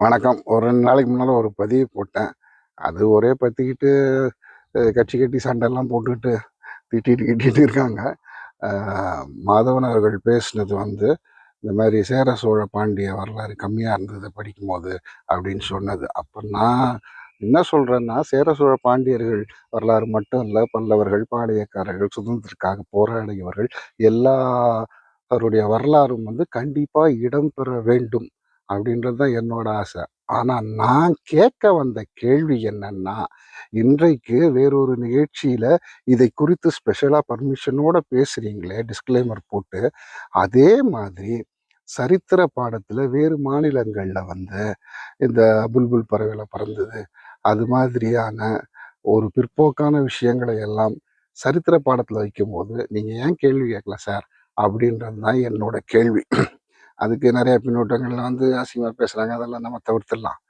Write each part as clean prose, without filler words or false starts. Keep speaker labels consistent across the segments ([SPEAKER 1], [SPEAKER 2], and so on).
[SPEAKER 1] வணக்கம். ஒரு 2 நாளைக்கு முன்னால ஒரு பதிவு போட்டேன். அது ஒரே பத்திக்கிட்டு கட்சி கட்டி சண்டைலாம் போட்டுக்கிட்டு திட்டிட்டு கிட்டிட்டு இருக்காங்க. அ மாதவன் அவர்கள் பேசினது வந்து, இந்த மாரி சேர சோழ பாண்டிய வரலாறு கம்மியா இருந்தது படிக்கும்போது அப்படின்னு சொன்னது. அப்ப நான் என்ன சொல்றேன்னா, சேர சோழ பாண்டியர்கள் வரலாறு மட்டும் இல்ல, பல்லவர்கள், பாளையக்காரர்கள், சுதந்திரத்துக்காக போராடியவர்கள் எல்லாருடைய வரலாறும் வந்து கண்டிப்பா இடம்பெற வேண்டும் அப்படின்றது தான் என்னோட ஆசை. ஆனா நான் கேட்க வந்த கேள்வி என்னன்னா, இன்றைக்கு வேறொரு நிகழ்ச்சியில இதை குறித்து ஸ்பெஷலா பர்மிஷனோட பேசுறீங்களே டிஸ்க்ளைமர் போட்டு, அதே மாதிரி சரித்திர பாடத்துல வேறு மாநிலங்கள்ல வந்து இந்த புல்புல் பறவைலாம் பறந்தது, அது மாதிரியான ஒரு பிற்போக்கான விஷயங்களை எல்லாம் சரித்திர பாடத்துல வைக்கும்போது, "நீங்க ஏன் கேள்வி கேட்கல சார்?" அப்படின்றது தான் என்னோட கேள்வி. அதுக்கு நெறைய பின்னூட்டங்கள்ல வந்து அசிங்கமா பேசுறாங்க. அதெல்லாம் நம்ம தவிர்த்துடலாம்.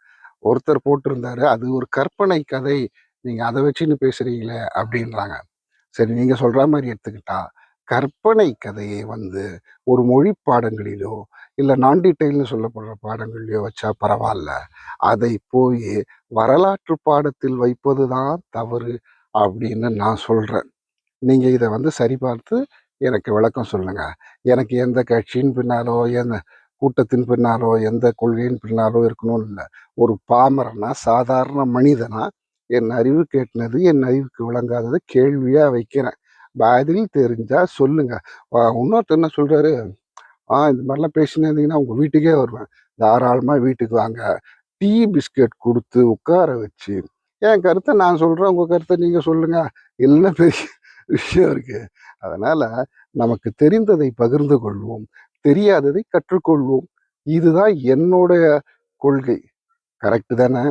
[SPEAKER 1] ஒருத்தர் போட்டிருந்தாரு, "அது ஒரு கற்பனை கதை. நீங்க அத வச்சுன்னு பேசுறீங்களே" அப்படின்றாங்க. சரி, நீங்க சொல்ற மாரி எடுத்துக்கிட்டா, கற்பனை கதையை வந்து ஒரு மொழி பாடங்களிலோ, இல்ல நான் டீட்டெயில்னு சொல்லப்படுற பாடங்கள்லயோ வச்சா பரவால்ல. அதை போயி வரலாற்று பாடத்தில் வைப்பது தான் தவறு அப்படின்னு நான் சொல்றேன். நீங்க இத வந்து சரிபார்த்து எனக்கு விளக்கம் சொல்லுங்க. எனக்கு எந்த கட்சியின் பின்னாலோ, எந்த கூட்டத்தின் பின்னாலோ, எந்த கொள்கையின் பின்னாலோ இருக்கணும்னு இல்ல. ஒரு பாமரனா, சாதாரண மனிதனா, என் அறிவுக்கு எட்டுனது, என் அறிவுக்கு விளங்காதத கேள்வியா வைக்கிறேன். பதில் தெரிஞ்சா சொல்லுங்க. இன்னொருத்தர் என்ன சொல்றாரு, இந்த மாரிலாம் பேசினே இருந்தீங்கன்னா, உங்க வீட்டுக்கே வருவேன். தாராளமா வீட்டுக்கு வாங்க. டீ, பிஸ்கட் குடுத்து உட்கார வச்சு, என் கருத்த நான் சொல்றேன். உங்க கருத்த நீங்க சொல்லுங்க. என்ன பெரிய விஷயம் இருக்கு? அதனால நமக்கு தெரிந்ததை பகிர்ந்து கொள்வோம். தெரியாததை கற்றுக்கொள்வோம். இதுதான் என்னோட கொள்கை. கரெக்ட் தானே?